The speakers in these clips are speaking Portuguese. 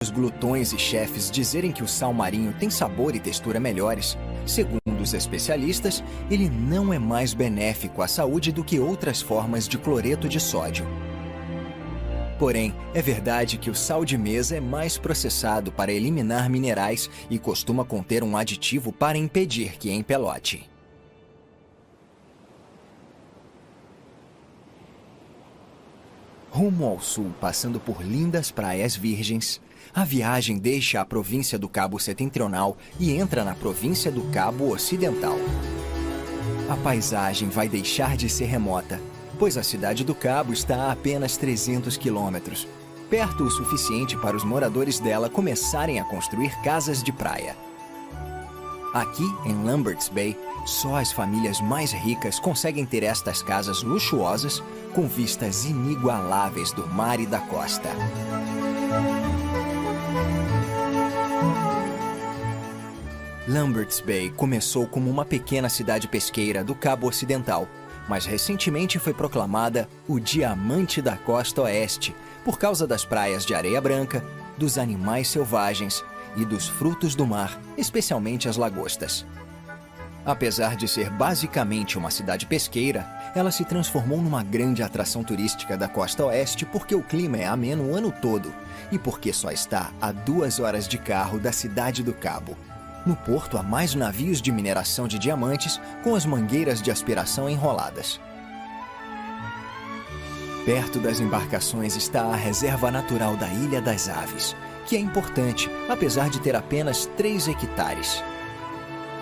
Os glutões e chefes dizerem que o sal marinho tem sabor e textura melhores, segundo os especialistas, ele não é mais benéfico à saúde do que outras formas de cloreto de sódio. Porém, é verdade que o sal de mesa é mais processado para eliminar minerais e costuma conter um aditivo para impedir que empelote. Rumo ao sul, passando por lindas praias virgens, a viagem deixa a província do Cabo Setentrional e entra na província do Cabo Ocidental. A paisagem vai deixar de ser remota, pois a cidade do Cabo está a apenas 300 quilômetros, perto o suficiente para os moradores dela começarem a construir casas de praia. Aqui, em Lambert's Bay, só as famílias mais ricas conseguem ter estas casas luxuosas com vistas inigualáveis do mar e da costa. Lambert's Bay começou como uma pequena cidade pesqueira do Cabo Ocidental, mas recentemente foi proclamada o Diamante da Costa Oeste por causa das praias de areia branca, dos animais selvagens e dos frutos do mar, especialmente as lagostas. Apesar de ser basicamente uma cidade pesqueira, ela se transformou numa grande atração turística da costa oeste porque o clima é ameno o ano todo e porque só está a 2 horas de carro da cidade do Cabo. No porto há mais navios de mineração de diamantes com as mangueiras de aspiração enroladas. Perto das embarcações está a Reserva Natural da Ilha das Aves, que é importante, apesar de ter apenas 3 hectares.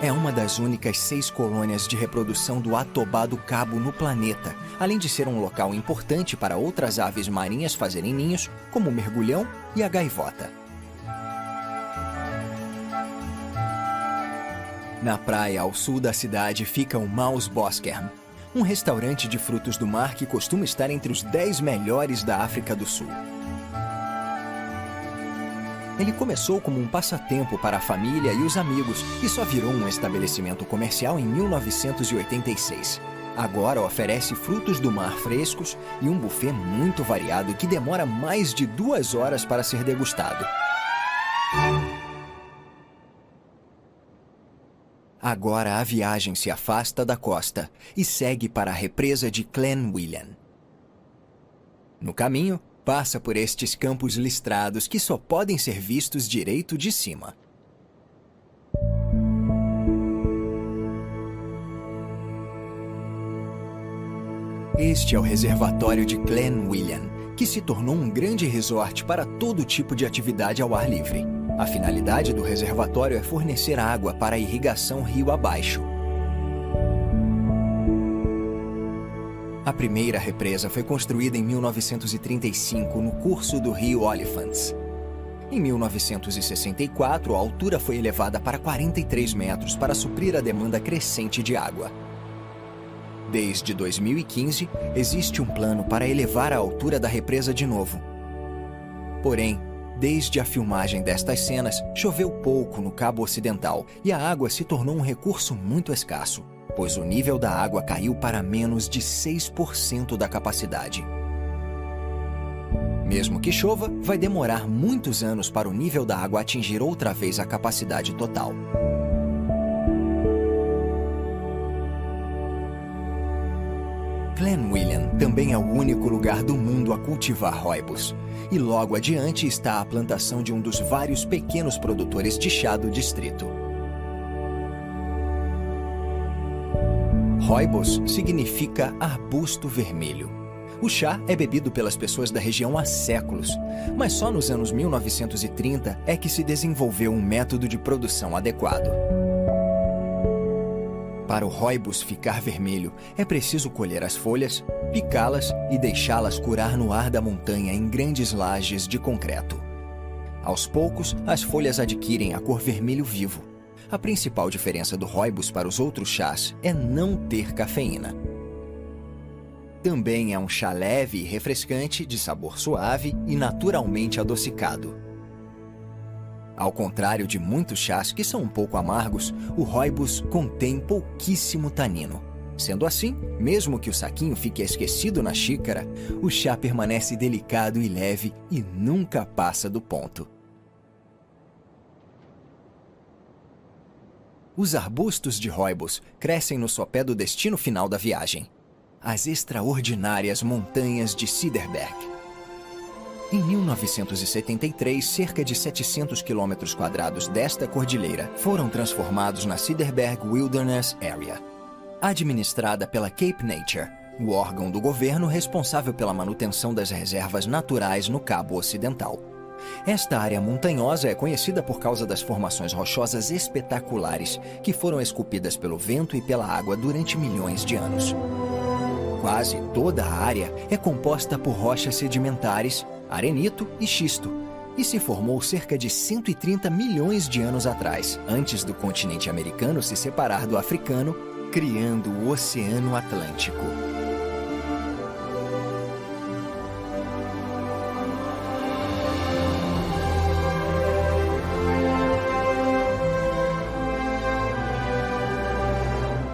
É uma das únicas 6 colônias de reprodução do Atobá do Cabo no planeta, além de ser um local importante para outras aves marinhas fazerem ninhos, como o mergulhão e a gaivota. Na praia ao sul da cidade fica o Maus Boskern, um restaurante de frutos do mar que costuma estar entre os 10 melhores da África do Sul. Ele começou como um passatempo para a família e os amigos e só virou um estabelecimento comercial em 1986. Agora oferece frutos do mar frescos e um buffet muito variado que demora mais de 2 horas para ser degustado. Agora a viagem se afasta da costa e segue para a represa de Glen William. No caminho, passa por estes campos listrados que só podem ser vistos direito de cima. Este é o reservatório de Glen William, que se tornou um grande resort para todo tipo de atividade ao ar livre. A finalidade do reservatório é fornecer água para a irrigação rio abaixo. A primeira represa foi construída em 1935 no curso do rio Olifants. Em 1964, a altura foi elevada para 43 metros para suprir a demanda crescente de água. Desde 2015, existe um plano para elevar a altura da represa de novo. Porém, desde a filmagem destas cenas, choveu pouco no Cabo Ocidental e a água se tornou um recurso muito escasso, pois o nível da água caiu para menos de 6% da capacidade. Mesmo que chova, vai demorar muitos anos para o nível da água atingir outra vez a capacidade total. Glen William também é o único lugar do mundo a cultivar rooibos, e logo adiante está a plantação de um dos vários pequenos produtores de chá do distrito. Rooibos significa arbusto vermelho. O chá é bebido pelas pessoas da região há séculos, mas só nos anos 1930 é que se desenvolveu um método de produção adequado. Para o rooibos ficar vermelho, é preciso colher as folhas, picá-las e deixá-las curar no ar da montanha em grandes lajes de concreto. Aos poucos, as folhas adquirem a cor vermelho vivo. A principal diferença do rooibos para os outros chás é não ter cafeína. Também é um chá leve e refrescante, de sabor suave e naturalmente adocicado. Ao contrário de muitos chás que são um pouco amargos, o rooibos contém pouquíssimo tanino. Sendo assim, mesmo que o saquinho fique esquecido na xícara, o chá permanece delicado e leve e nunca passa do ponto. Os arbustos de rooibos crescem no sopé do destino final da viagem: as extraordinárias montanhas de Cederberg. Em 1973, cerca de 700 quilômetros quadrados desta cordilheira foram transformados na Cederberg Wilderness Area, administrada pela Cape Nature, o órgão do governo responsável pela manutenção das reservas naturais no Cabo Ocidental. Esta área montanhosa é conhecida por causa das formações rochosas espetaculares que foram esculpidas pelo vento e pela água durante milhões de anos. Quase toda a área é composta por rochas sedimentares, arenito e xisto, e se formou cerca de 130 milhões de anos atrás, antes do continente americano se separar do africano, criando o Oceano Atlântico.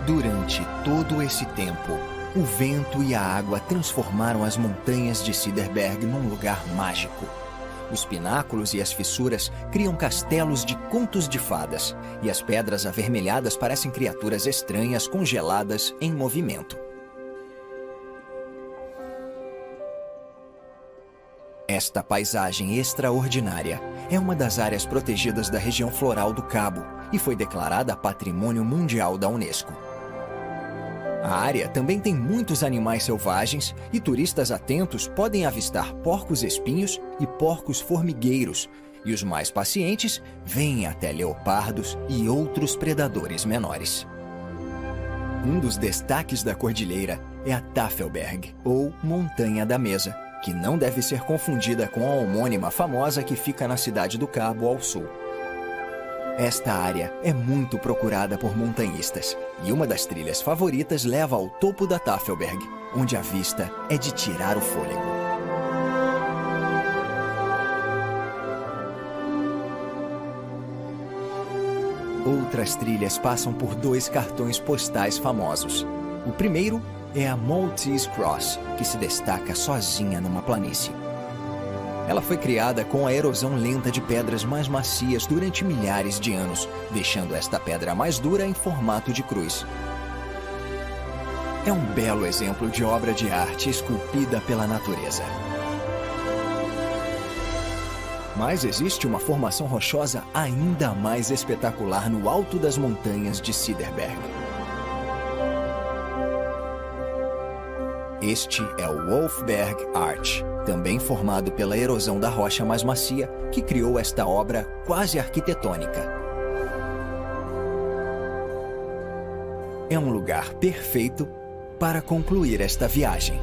Durante todo esse tempo, o vento e a água transformaram as montanhas de Cederberg num lugar mágico. Os pináculos e as fissuras criam castelos de contos de fadas, e as pedras avermelhadas parecem criaturas estranhas congeladas em movimento. Esta paisagem extraordinária é uma das áreas protegidas da região floral do Cabo e foi declarada Patrimônio Mundial da Unesco. A área também tem muitos animais selvagens e turistas atentos podem avistar porcos-espinhos e porcos formigueiros, e os mais pacientes veem até leopardos e outros predadores menores. Um dos destaques da cordilheira é a Tafelberg, ou Montanha da Mesa, que não deve ser confundida com a homônima famosa que fica na cidade do Cabo, ao sul. Esta área é muito procurada por montanhistas e uma das trilhas favoritas leva ao topo da Tafelberg, onde a vista é de tirar o fôlego. Outras trilhas passam por dois cartões postais famosos. O primeiro é a Maltese Cross, que se destaca sozinha numa planície. Ela foi criada com a erosão lenta de pedras mais macias durante milhares de anos, deixando esta pedra mais dura em formato de cruz. É um belo exemplo de obra de arte esculpida pela natureza. Mas existe uma formação rochosa ainda mais espetacular no alto das montanhas de Cederberg. Este é o Wolfberg Arch, também formado pela erosão da rocha mais macia, que criou esta obra quase arquitetônica. É um lugar perfeito para concluir esta viagem.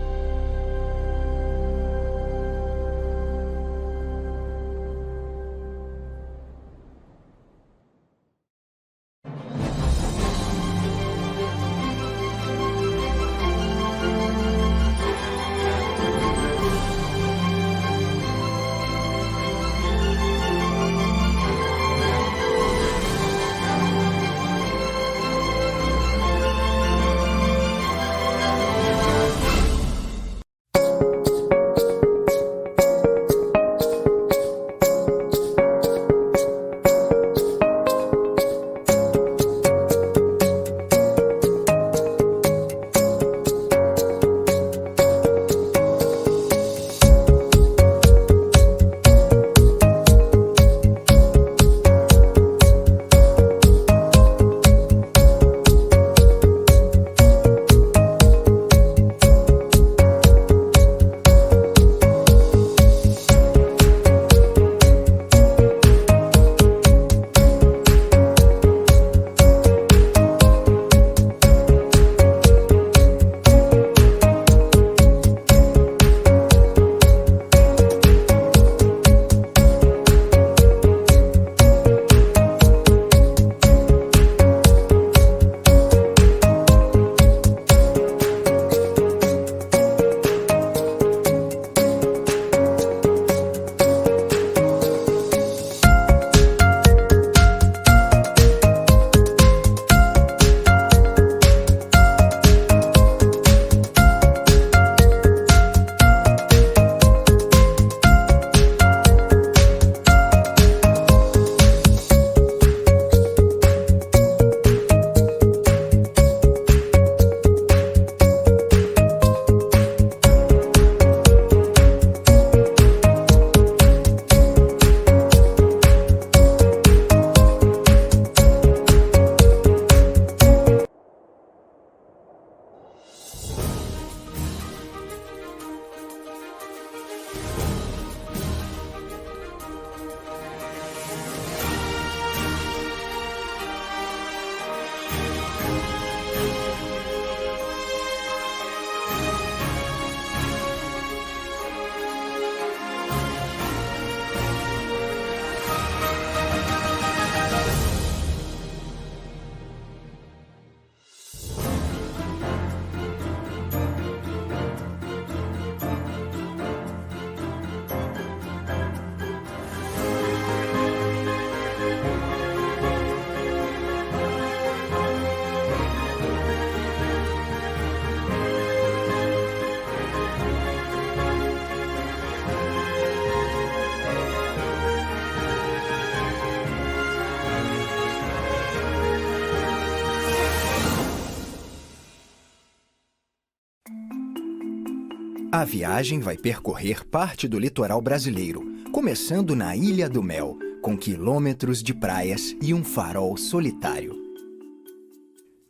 A viagem vai percorrer parte do litoral brasileiro, começando na Ilha do Mel, com quilômetros de praias e um farol solitário.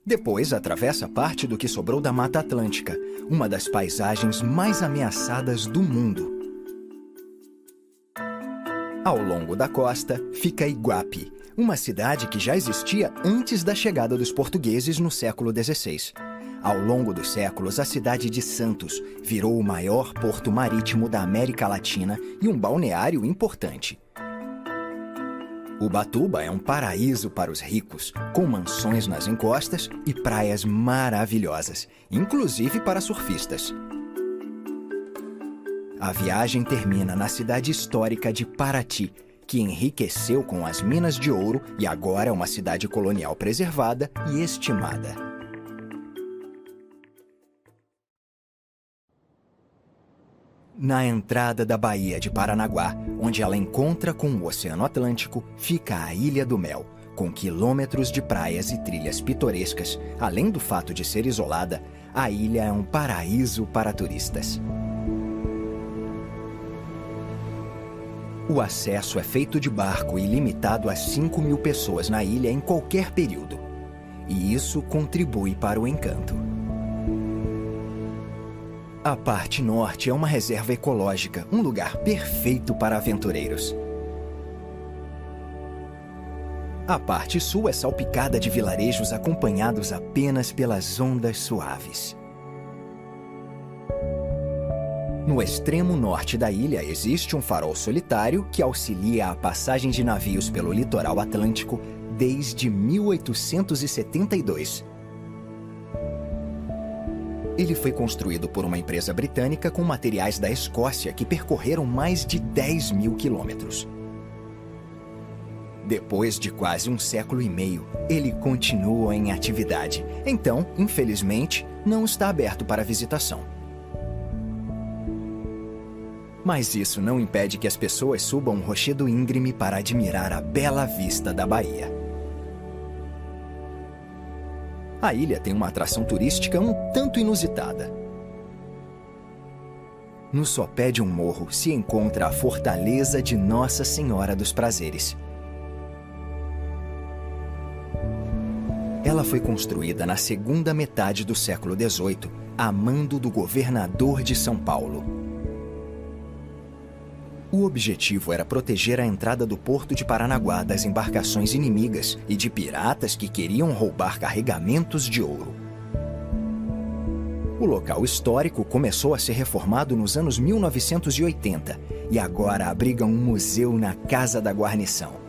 Depois atravessa parte do que sobrou da Mata Atlântica, uma das paisagens mais ameaçadas do mundo. Ao longo da costa fica Iguape, uma cidade que já existia antes da chegada dos portugueses no século XVI. Ao longo dos séculos, a cidade de Santos virou o maior porto marítimo da América Latina e um balneário importante. Ubatuba é um paraíso para os ricos, com mansões nas encostas e praias maravilhosas, inclusive para surfistas. A viagem termina na cidade histórica de Paraty, que enriqueceu com as minas de ouro e agora é uma cidade colonial preservada e estimada. Na entrada da Baía de Paranaguá, onde ela encontra com o Oceano Atlântico, fica a Ilha do Mel, com quilômetros de praias e trilhas pitorescas. Além do fato de ser isolada, a ilha é um paraíso para turistas. O acesso é feito de barco e limitado a 5.000 pessoas na ilha em qualquer período. E isso contribui para o encanto. A parte norte é uma reserva ecológica, um lugar perfeito para aventureiros. A parte sul é salpicada de vilarejos acompanhados apenas pelas ondas suaves. No extremo norte da ilha existe um farol solitário que auxilia a passagem de navios pelo litoral atlântico desde 1872. Ele foi construído por uma empresa britânica com materiais da Escócia que percorreram mais de 10.000 quilômetros. Depois de quase um século e meio, ele continua em atividade. Então, infelizmente, não está aberto para visitação. Mas isso não impede que as pessoas subam um rochedo íngreme para admirar a bela vista da baía. A ilha tem uma atração turística um tanto inusitada. No sopé de um morro se encontra a Fortaleza de Nossa Senhora dos Prazeres. Ela foi construída na segunda metade do século XVIII, a mando do governador de São Paulo. O objetivo era proteger a entrada do porto de Paranaguá das embarcações inimigas e de piratas que queriam roubar carregamentos de ouro. O local histórico começou a ser reformado nos anos 1980 e agora abriga um museu na Casa da Guarnição.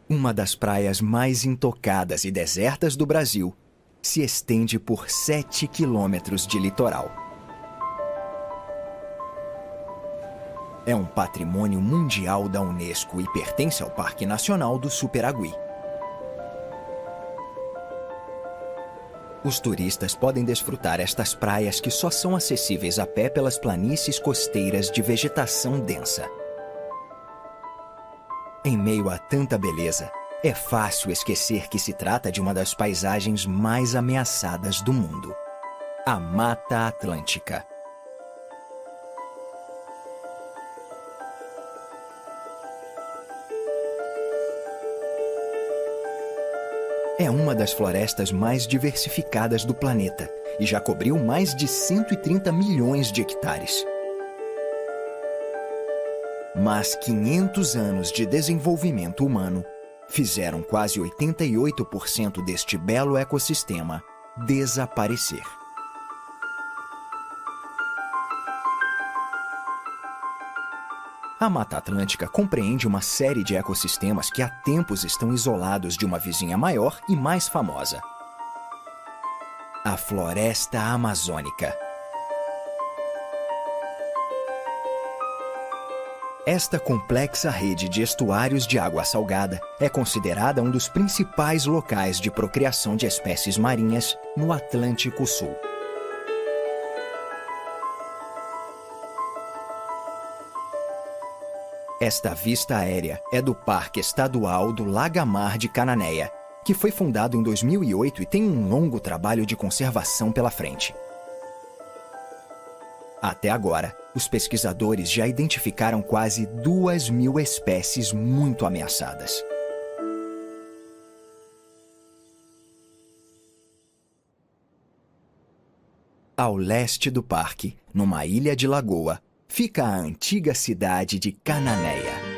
Uma das praias mais intocadas e desertas do Brasil se estende por 7 quilômetros de litoral. É um patrimônio mundial da Unesco e pertence ao Parque Nacional do Superagui. Os turistas podem desfrutar estas praias que só são acessíveis a pé pelas planícies costeiras de vegetação densa. Em meio a tanta beleza, é fácil esquecer que se trata de uma das paisagens mais ameaçadas do mundo, a Mata Atlântica. É uma das florestas mais diversificadas do planeta e já cobriu mais de 130 milhões de hectares. Mas 500 anos de desenvolvimento humano fizeram quase 88% deste belo ecossistema desaparecer. A Mata Atlântica compreende uma série de ecossistemas que há tempos estão isolados de uma vizinha maior e mais famosa: a Floresta Amazônica. Esta complexa rede de estuários de água salgada é considerada um dos principais locais de procriação de espécies marinhas no Atlântico Sul. Esta vista aérea é do Parque Estadual do Lagamar de Cananéia, que foi fundado em 2008 e tem um longo trabalho de conservação pela frente. Até agora, os pesquisadores já identificaram quase 2.000 espécies muito ameaçadas. Ao leste do parque, numa ilha de lagoa, fica a antiga cidade de Cananéia.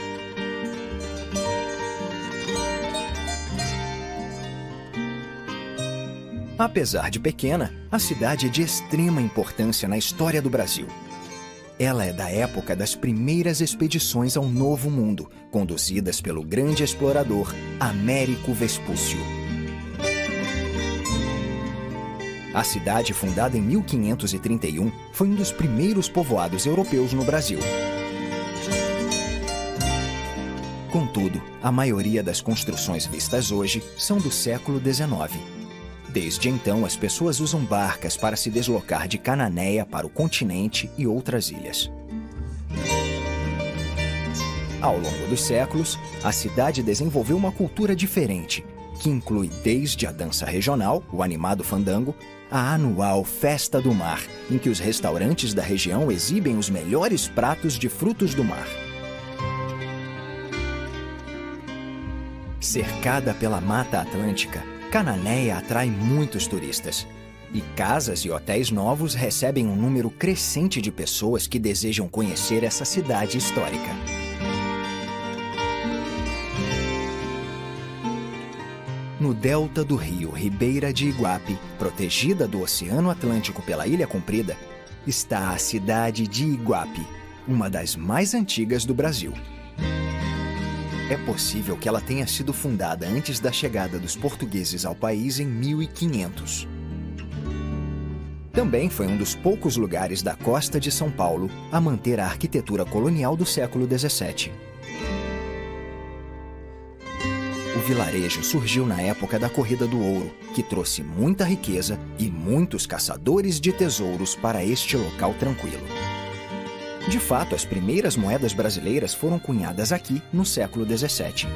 Apesar de pequena, a cidade é de extrema importância na história do Brasil. Ela é da época das primeiras expedições ao Novo Mundo, conduzidas pelo grande explorador Américo Vespúcio. A cidade, fundada em 1531, foi um dos primeiros povoados europeus no Brasil. Contudo, a maioria das construções vistas hoje são do século XIX. Desde então, as pessoas usam barcas para se deslocar de Cananéia para o continente e outras ilhas. Ao longo dos séculos, a cidade desenvolveu uma cultura diferente, que inclui desde a dança regional, o animado fandango, a anual Festa do Mar, em que os restaurantes da região exibem os melhores pratos de frutos do mar. Cercada pela Mata Atlântica, Cananéia atrai muitos turistas. E casas e hotéis novos recebem um número crescente de pessoas que desejam conhecer essa cidade histórica. No delta do rio Ribeira de Iguape, protegida do Oceano Atlântico pela Ilha Comprida, está a cidade de Iguape, uma das mais antigas do Brasil. É possível que ela tenha sido fundada antes da chegada dos portugueses ao país em 1500. Também foi um dos poucos lugares da costa de São Paulo a manter a arquitetura colonial do século XVII. O vilarejo surgiu na época da Corrida do Ouro, que trouxe muita riqueza e muitos caçadores de tesouros para este local tranquilo. De fato, as primeiras moedas brasileiras foram cunhadas aqui no século XVII.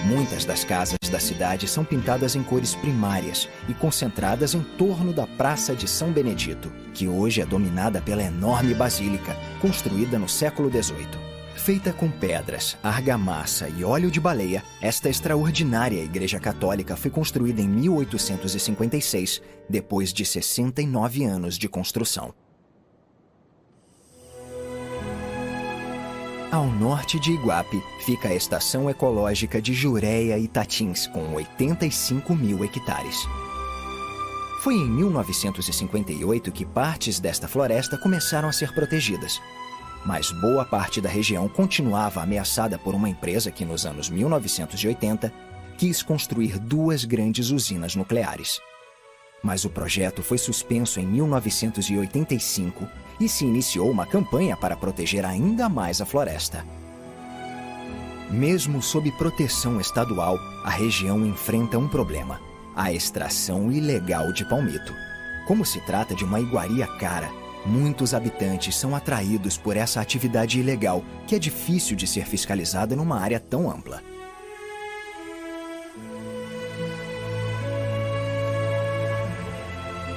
Muitas das casas da cidade são pintadas em cores primárias e concentradas em torno da Praça de São Benedito, que hoje é dominada pela enorme basílica, construída no século XVIII. Feita com pedras, argamassa e óleo de baleia, esta extraordinária igreja católica foi construída em 1856, depois de 69 anos de construção. Ao norte de Iguape fica a Estação Ecológica de Jureia e Tatins, com 85.000 hectares. Foi em 1958 que partes desta floresta começaram a ser protegidas. Mas boa parte da região continuava ameaçada por uma empresa que, nos anos 1980, quis construir 2 grandes usinas nucleares. Mas o projeto foi suspenso em 1985 e se iniciou uma campanha para proteger ainda mais a floresta. Mesmo sob proteção estadual, a região enfrenta um problema: a extração ilegal de palmito. Como se trata de uma iguaria cara, muitos habitantes são atraídos por essa atividade ilegal, que é difícil de ser fiscalizada numa área tão ampla.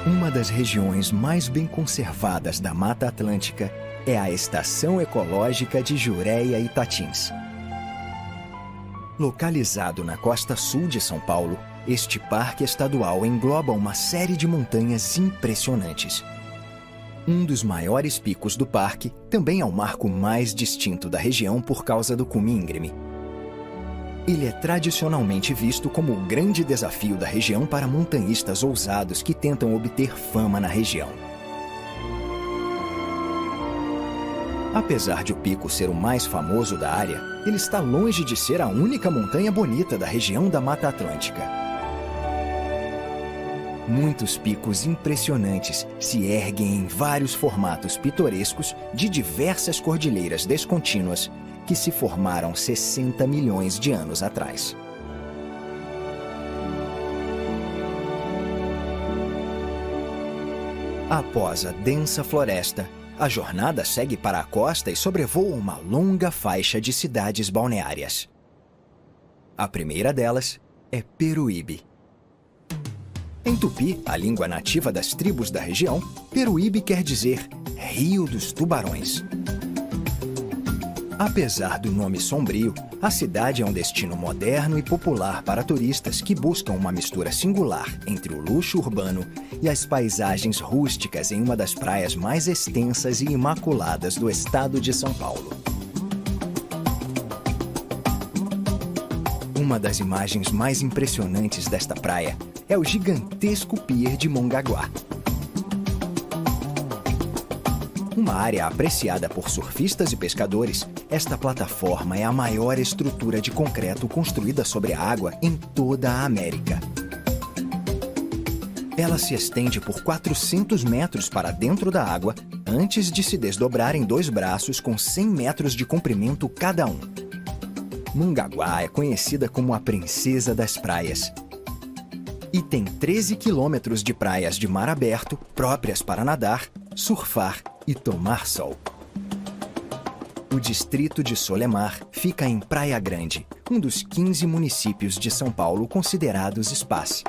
Uma das regiões mais bem conservadas da Mata Atlântica é a Estação Ecológica de Jureia e Tatins. Localizado na costa sul de São Paulo, este parque estadual engloba uma série de montanhas impressionantes. Um dos maiores picos do parque também é o marco mais distinto da região por causa do cume íngreme. Ele é tradicionalmente visto como o grande desafio da região para montanhistas ousados que tentam obter fama na região. Apesar de o pico ser o mais famoso da área, ele está longe de ser a única montanha bonita da região da Mata Atlântica. Muitos picos impressionantes se erguem em vários formatos pitorescos de diversas cordilheiras descontínuas que se formaram 60 milhões de anos atrás. Após a densa floresta, a jornada segue para a costa e sobrevoa uma longa faixa de cidades balneárias. A primeira delas é Peruíbe. Em Tupi, a língua nativa das tribos da região, Peruíbe quer dizer Rio dos Tubarões. Apesar do nome sombrio, a cidade é um destino moderno e popular para turistas que buscam uma mistura singular entre o luxo urbano e as paisagens rústicas em uma das praias mais extensas e imaculadas do estado de São Paulo. Uma das imagens mais impressionantes desta praia é o gigantesco pier de Mongaguá. Uma área apreciada por surfistas e pescadores, esta plataforma é a maior estrutura de concreto construída sobre a água em toda a América. Ela se estende por 400 metros para dentro da água, antes de se desdobrar em 2 braços com 100 metros de comprimento cada um. Mongaguá é conhecida como a princesa das praias. E tem 13 quilômetros de praias de mar aberto, próprias para nadar, surfar e tomar sol. O distrito de Solemar fica em Praia Grande, um dos 15 municípios de São Paulo considerados SPAC.